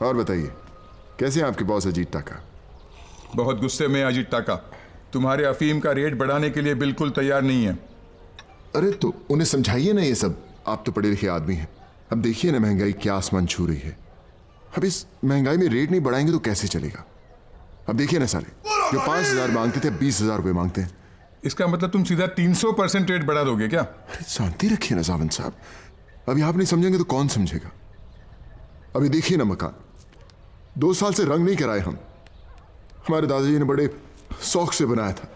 और बताइए, कैसे हैं आपके बॉस अजीत टाका? बहुत गुस्से में अजीत टाका, तुम्हारे अफीम का रेट बढ़ाने के लिए बिल्कुल तैयार नहीं है। अरे तो उन्हें समझाइए ना ये सब, आप तो पढ़े लिखे आदमी हैं। अब देखिए ना महंगाई क्या आसमान छू रही है। अब इस महंगाई में रेट नहीं बढ़ाएंगे तो कैसे चलेगा? अब देखिए ना साले, जो 5,000 मांगते थे 20,000 रुपये मांगते हैं। इसका मतलब तुम सीधा 300% रेट बढ़ा दोगे क्या? अरे शांति रखिए ना सावंत साहब, अभी आप नहीं समझेंगे तो कौन समझेगा? अभी देखिए ना मकान 2 साल से रंग नहीं कराए हम। हमारे दादाजी ने बड़े शौक से बनाया था।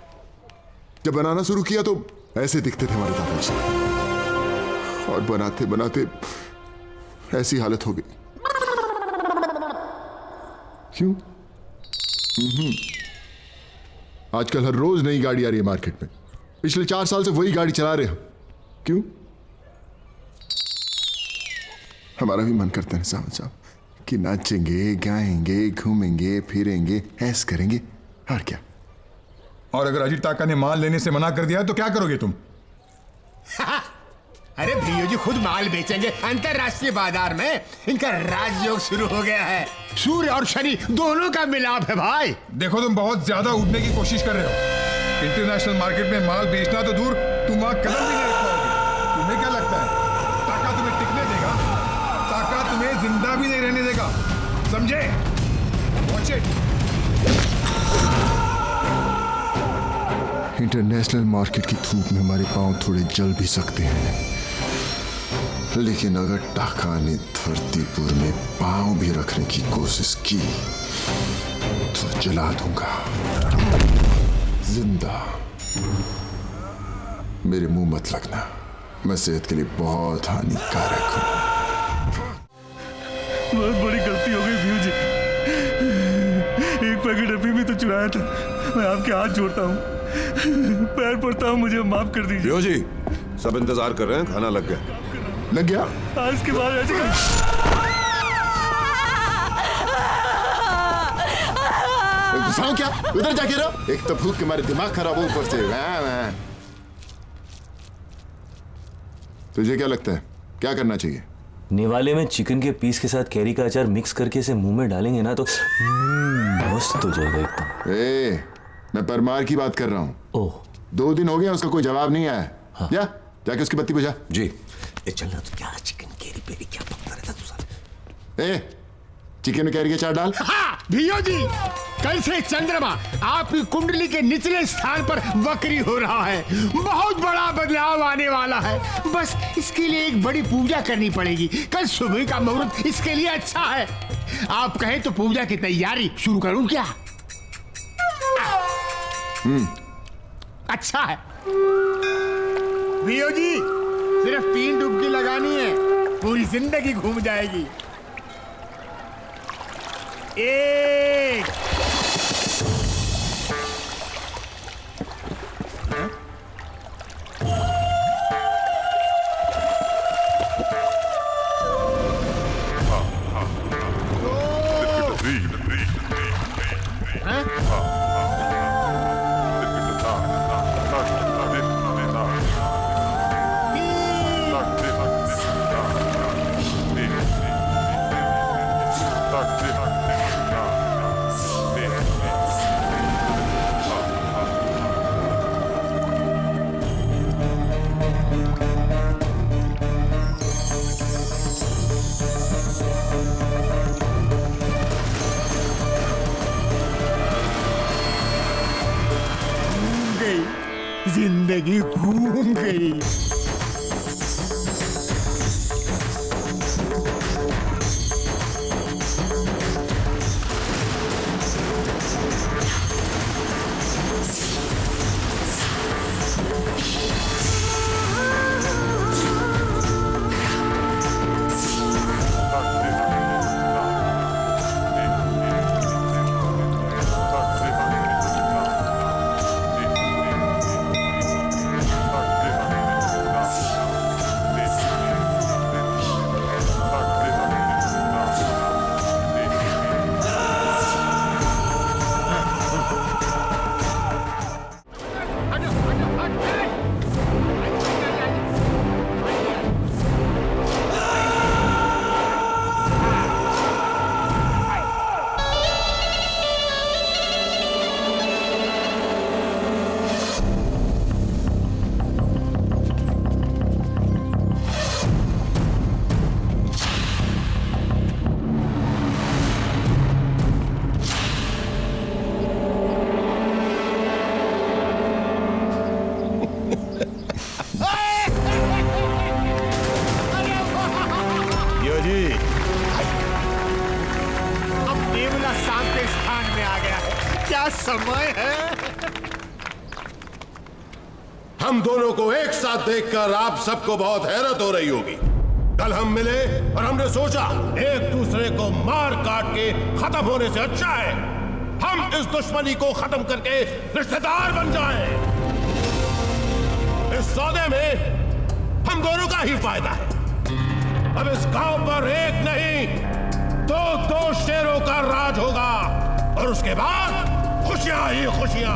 जब बनाना शुरू किया तो ऐसे दिखते थे हमारे दादाजी, और बनाते बनाते ऐसी हालत हो गई। क्यों? आजकल हर रोज नई गाड़ी आ रही है मार्केट में। पिछले 4 साल से वही गाड़ी चला रहे हम। क्यों? हमारा भी मन करता है सावंत साहब कि नाचेंगे, गाएंगे, घूमेंगे, फिरेंगे, ऐस करेंगे, और क्या। और अगर अजीत टाका ने माल लेने से मना कर दिया तो क्या करोगे तुम? अरे भैया जी खुद माल बेचेंगे अंतरराष्ट्रीय बाजार में। इनका राजयोग शुरू हो गया है। सूर्य और शनि दोनों का मिलाप है भाई। देखो तुम बहुत ज्यादा उड़ने की कोशिश कर रहे हो। इंटरनेशनल मार्केट में माल बेचना तो दूर, तुम वहां कदम भी नहीं रख पाओगे। तुम्हें क्या लगता है टाका तुम्हें टिकने देगा? टाका तुम्हें जिंदा भी नहीं रहने देगा, समझे? Watch it. इंटरनेशनल मार्केट की धूप में हमारे पांव थोड़े जल भी सकते हैं, लेकिन अगर टाका ने धरतीपुर में पांव भी रखने की कोशिश की तो जला दूंगा जिंदा। मेरे मुंह मत लगना, मैं सेहत के लिए बहुत हानिकारक हूं। बहुत बड़ी गलती हो गई भीऊ जी। एक पैकेट अभी भी तो चुराया था। मैं आपके हाथ जोड़ता हूँ, पैर पड़ता हूँ, मुझे माफ कर दीजिए। भीऊ जी सब इंतजार कर रहे हैं, खाना लग गया। लग गया? आज के बाद ऐसे घुसाऊं क्या? उधर जाके रहो। एक तो भूख के मारे दिमाग खराब हो, ऊपर से तुझे क्या लगता है क्या करना चाहिए? निवाले में चिकन के पीस के साथ कैरी का अचार मिक्स करके इसे मुंह में डालेंगे ना तो मस्त हो जाएगा एकदम। मैं परमार की बात कर रहा हूँ। ओह 2 दिन हो गया उसका कोई जवाब नहीं आया। हाँ। जा जाके उसकी बत्ती बुझा। जी चलना तो क्या चिकन कैरी पेरी क्या पकता रहता तू साला। चिकन में कैरी के चाट डाल। हाँ भैया जी, कल से चंद्रमा आपकी कुंडली के निचले स्थान पर वक्री हो रहा है। बहुत बड़ा बदलाव आने वाला है। बस इसके लिए एक बड़ी पूजा करनी पड़ेगी। कल सुबह का मुहूर्त इसके लिए अच्छा है। आप कहें तो पूजा की तैयारी शुरू करूं क्या? अच्छा है भैया जी, सिर्फ 3 डुबकी लगानी है, पूरी जिंदगी घूम जाएगी। 1 जिंदगी घूम गई। शाम के स्थान में आ गया है। क्या समय है। हम दोनों को एक साथ देखकर आप सबको बहुत हैरत हो रही होगी। कल हम मिले और हमने सोचा एक दूसरे को मार काट के खत्म होने से अच्छा है हम इस दुश्मनी को खत्म करके रिश्तेदार बन जाएं। इस सौदे में हम दोनों का ही फायदा है। अब इस गांव पर एक नहीं दो शेरों का राज होगा और उसके बाद खुशियां ही खुशियां।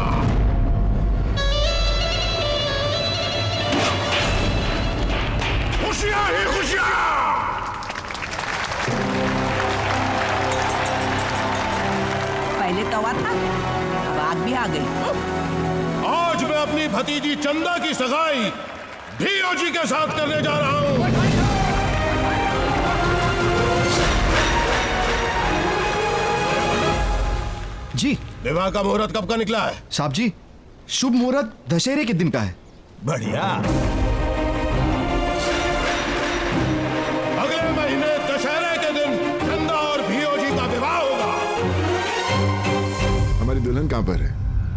खुशियां ही खुशियां। पहले तवा था, अब आग भी आ गई। आज मैं अपनी भतीजी चंदा की सगाई भीओजी के साथ करने जा रहा हूं। जी विवाह का मुहूर्त कब का निकला है? साहब जी, शुभ मुहूर्त दशहरे के दिन का है। बढ़िया। अगले महीने दशहरे के दिन चंदा और भीओजी का विवाह होगा। हमारी दुल्हन कहाँ पर है?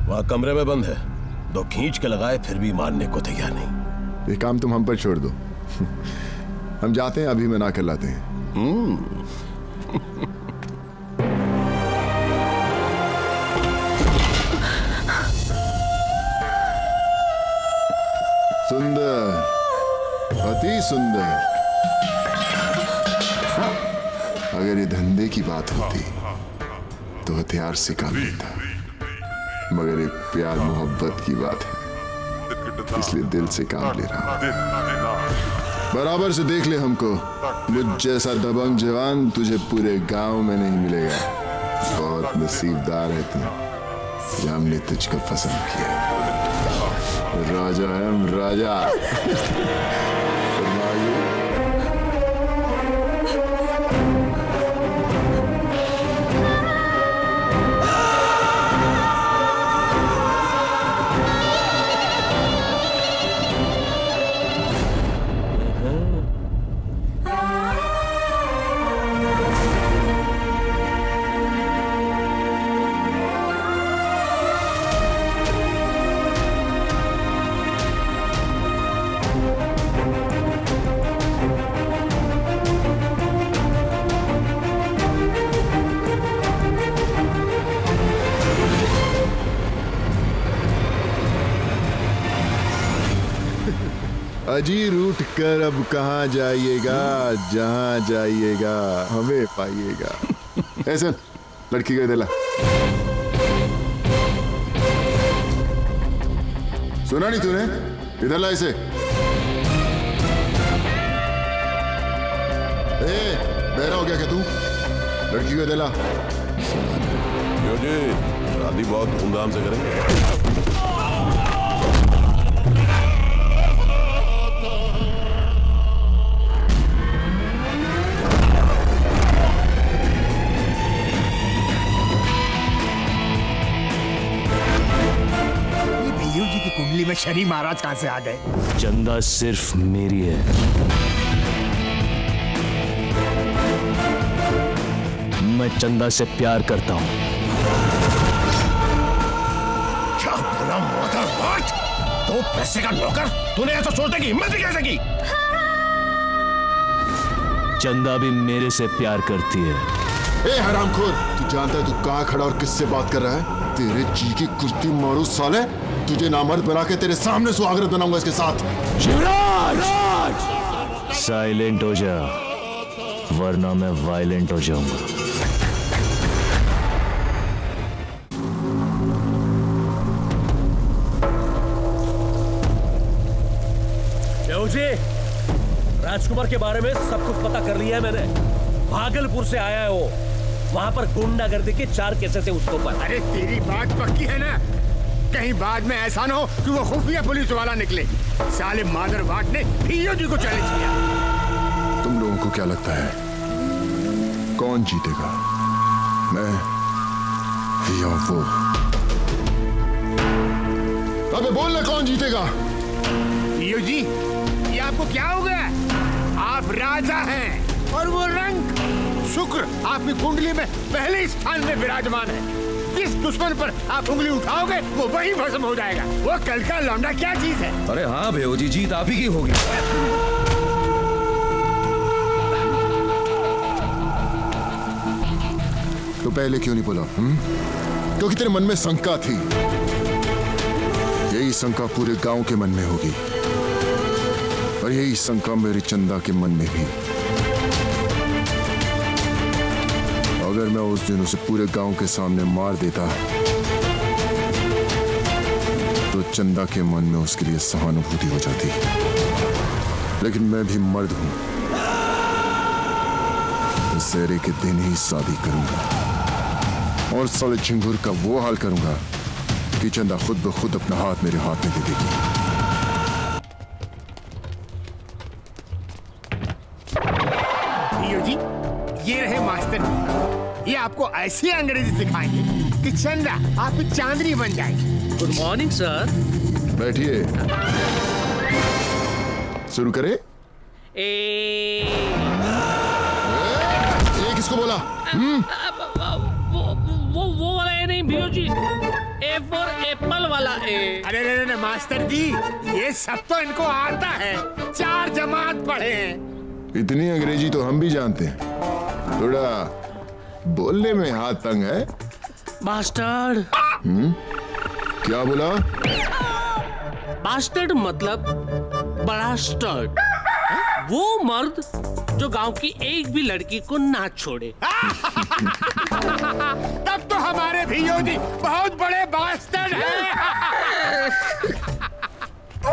वह कमरे में बंद है। दो खींच के लगाए फिर भी मानने को तैयार नहीं। ये काम तुम हम पर छोड़ दो। हम जाते हैं, अभी मना कर लाते हैं। सुंदर, अति सुंदर। अगर ये धंधे की बात होती तो हथियार से काम लेता, मगर एक प्यार मोहब्बत की बात है इसलिए दिल से काम ले रहा हूं। बराबर से देख ले हमको। मुझ जैसा दबंग जवान तुझे पूरे गांव में नहीं मिलेगा। बहुत नसीबदार है तू, जो हमने तुझको पसंद किया। राजा है हम, राजा। अजी रूठ कर अब कहाँ जाइएगा, जहाँ जाइएगा हमें पाइएगा। ऐसा लड़की को दिला। सुना नहीं तूने? इधर ला इसे। बहरा हो गया क्या तू? लड़की को दिला। क्यों जी, शादी बहुत धूमधाम से करेंगे। कुंडली में शनि महाराज कहां से आ गए? चंदा सिर्फ मेरी है। मैं चंदा से प्यार करता हूं। क्या बोला मदरवाट? तो पैसे का नौकर, तूने ऐसा सोचने की हिम्मत भी कैसे की? चंदा भी मेरे से प्यार करती है। ए हरामखोर, तू जानता है तू कहां खड़ा और किससे बात कर रहा है? तेरे जी की कुर्ती मारू साले। तुझे नामर्द बना के तेरे सामने सुहागरात बनाऊंगा इसके साथ। शिवराज! साइलेंट हो जा, वरना मैं वायलेंट हो जाऊंगा। जी, राजकुमार के बारे में सब कुछ पता कर लिया है मैंने। भागलपुर से आया है वो। वहां पर गुंडागर्दी के 4 केसेस है उसके ऊपर। अरे तेरी बात पक्की है ना? कहीं बाद में ऐसा ना हो कि वो खुफिया पुलिस वाला निकले। साले मादरवाट ने भीओजी को चैलेंज किया। तुम लोगों को क्या लगता है कौन जीतेगा, मैं या वो? अबे बोल ना, कौन जीतेगा? भीओजी, ये आपको क्या हो गया? आप राजा हैं और वो रंग सुख शुक्र आपकी कुंडली में पहले स्थान में विराजमान है। जिस दुश्मन पर आप उंगली उठाओगे वो वही भस्म हो जाएगा। वो कल का लौंडा क्या चीज है? अरे हाँ भेव जी, जीत आप ही की होगी। तो पहले क्यों नहीं बोला? क्योंकि तेरे मन में शंका थी। यही शंका पूरे गांव के मन में होगी और यही शंका मेरी चंदा के मन में भी। अगर मैं उस दिन उसे पूरे गांव के सामने मार देता तो चंदा के मन में उसके लिए सहानुभूति हो जाती। लेकिन मैं भी मर्द हूं, दशहरे के दिन ही शादी करूंगा और साले झिंगुर का वो हाल करूंगा कि चंदा खुद ब खुद अपना हाथ मेरे हाथ में दे देगी। जी, ये रहे मास्टर। ये आपको ऐसी अंग्रेजी सिखाएंगे कि चंदा आपकी चांदनी बन जाएगी। Good morning sir. बैठिए, शुरू करें। ये किसको बोला? वो वाला ए नहीं भैया जी, ए फॉर एप्पल वाला ए। अरे मास्टर जी, ये सब तो इनको आता है, 4 जमात पढ़े हैं। इतनी अंग्रेजी तो हम भी जानते हैं, थोड़ा बोलने में हाथ तंग है। बास्टर्ड। क्या बोला? बास्टर्ड मतलब बड़ा स्टर्ड, वो मर्द जो गांव की एक भी लड़की को ना छोड़े। तब तो हमारे भैया जी बहुत बड़े बास्टर्ड हैं।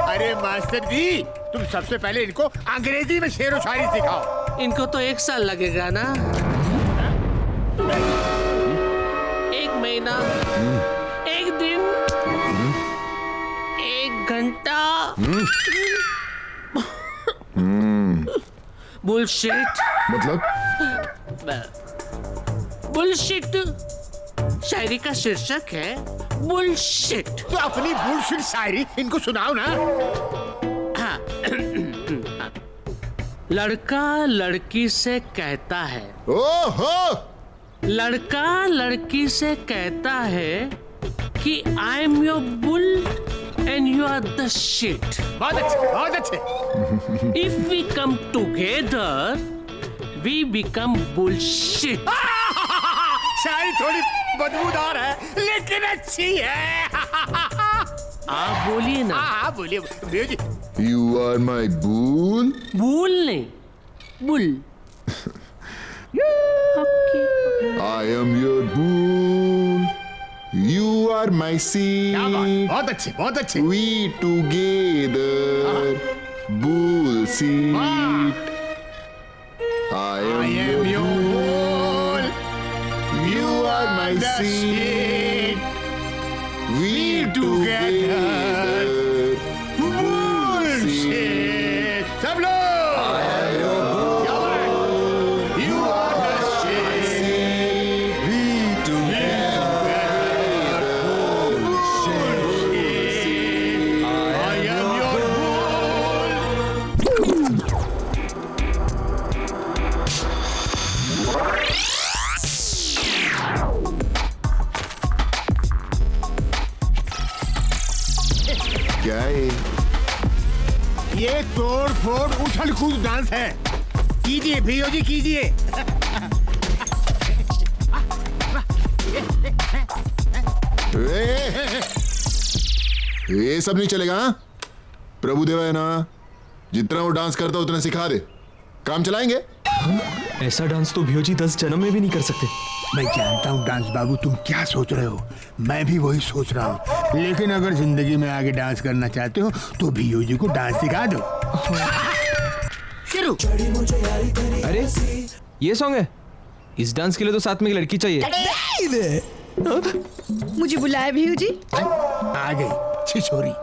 अरे मास्टर जी, तुम सबसे पहले इनको अंग्रेजी में शेरो शायरी सिखाओ। इनको तो 1 साल लगेगा ना। 1 महीना, 1 दिन, 1 घंटा। बुलशिट। मतलब? बुलशिट शायरी का शीर्षक है, बुलशिट। तो अपनी बुलशिट शायरी इनको सुनाओ ना। हाँ। लड़का लड़की से कहता है, ओहो! लड़का लड़की से कहता है कि I am your bull and you are the shit. बहुत अच्छे, बहुत अच्छे। If we come together we become bullshit. शायरी थोड़ी बदबूदार है लेकिन अच्छी है। आप बोलिए ना। हाँ बोलिए भैया जी। You are my bull? Bull नहीं, bull. I am your bull. You are my क्या बात, seat. बहुत अच्छे, बहुत अच्छे। We together bull seat. I am your bull. You are my seat. We together bull seat. सब लोग। क्या बात? You are the shit. We together bull seat. I am your क्या है? ये तोड़ फोड़ उछल कूद डांस है। कीजिए भैया जी, कीजिए। ये सब नहीं चलेगा। हाँ? प्रभु देवा है ना, जितना वो डांस करता उतना सिखा दे, काम चलाएंगे। ऐसा डांस तो भियोजी 10 जन्म में भी नहीं कर सकते। मैं जानता हूँ डांस बाबू तुम क्या सोच रहे हो, मैं भी वही सोच रहा हूँ। लेकिन अगर जिंदगी में आगे डांस करना चाहते हो तो भैया जी को डांस सिखा दो। शुरू। अरे ये सॉन्ग है? इस डांस के लिए तो साथ में एक लड़की चाहिए। मुझे बुलाया भैया जी। आ गई छिछोरी।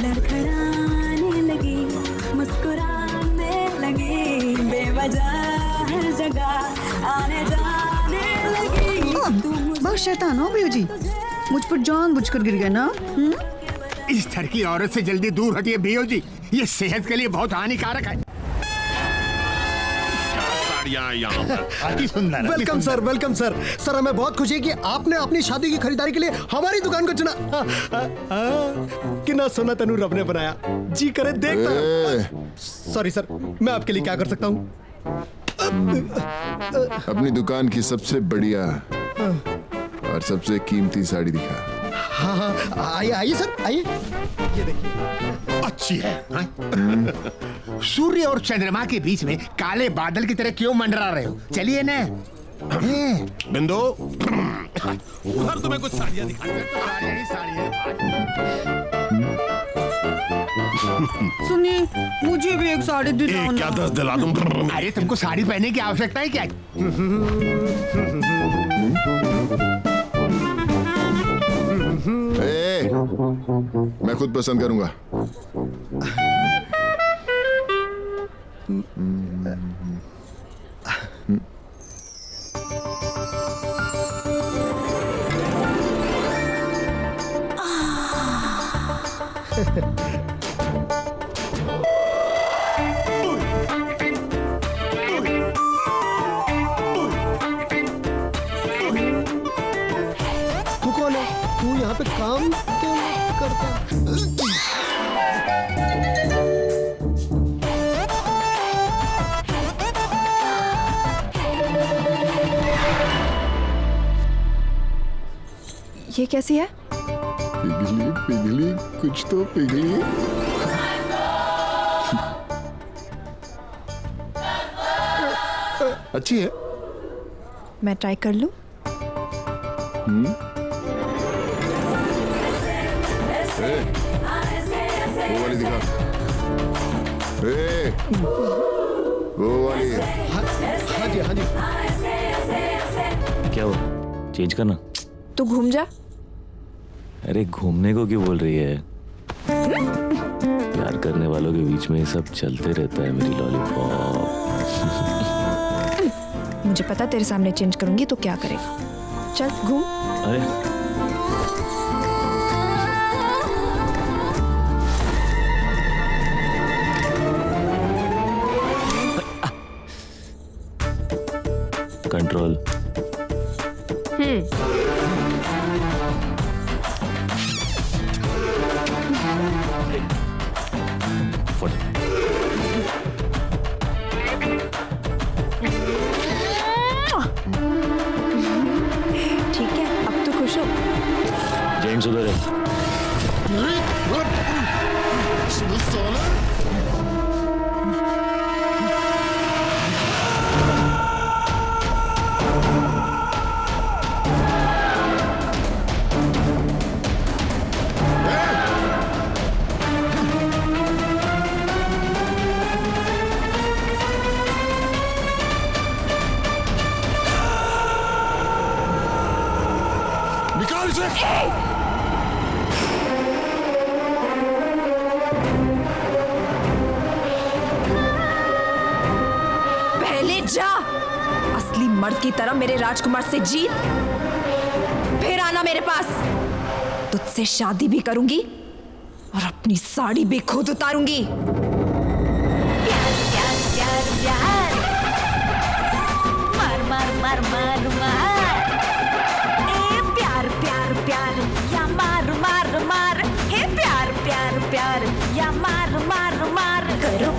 लड़खड़ाने लगी, मुस्कुराने लगी, बेवजह हर जगह आने जाने लगी। बहुत शैतान हो भैया जी। मुझ पर जानबूझकर गिर गए ना? इस तरह की औरत से जल्दी दूर हटिए भैया जी, ये सेहत के लिए बहुत हानिकारक है। यहाँ पर अति सुंदर। Welcome sir, welcome sir. Sir हमें बहुत खुशी है कि आपने अपनी शादी की खरीदारी के लिए हमारी दुकान को चुना। कितना सोना तनु रब ने बनाया, जी करे देखता। सॉरी सर, मैं आपके लिए क्या कर सकता हूँ? अपनी दुकान की सबसे बढ़िया और सबसे कीमती साड़ी दिखा। हाँ हाँ, आइए आइए सर, आइए। ये देखिए, अच्छी है, हाँ? सूर्य और चंद्रमा के बीच में काले बादल की तरह क्यों मंडरा रहे हो? चलिए ना। बिंदु, उधर तुम्हें कुछ साड़ियाँ दिखाई। सुनिए, मुझे भी एक साड़ी दिलाओ ना। क्या 10 दिला दूं? अरे तुमको साड़ी पहनने की आवश्यकता है क्या? मैं खुद पसंद करूंगा। तू कौन है? तू यहाँ पे काम क्यों करता? ये कैसी है? पिघली पिघली कुछ तो पिघली। अच्छी है। मैं ट्राई कर लूं? वो वाली दिखा। वो वाली। हाँ जी, हाँ जी। क्या हुआ, चेंज करना? तू घूम जा। अरे घूमने को क्यों बोल रही है? प्यार करने वालों के बीच में ये सब चलते रहता है मेरी लॉलीपॉप। मुझे पता तेरे सामने चेंज करूंगी तो क्या करेगा। चल घूम। अरे कंट्रोल। ठीक है, अब तो खुश हो। जेंट्स उधर है। निकाल इसे। पहले जा, असली मर्द की तरह मेरे राजकुमार से जीत, फिर आना मेरे पास। तुझसे शादी भी करूंगी और अपनी साड़ी भी खुद उतारूंगी। प्यार प्यार प्यार प्यार, मार मार मार मार मार, ए प्यार प्यार प्यार या मार मार मार, हे प्यार प्यार प्यार या मार मार मार, करो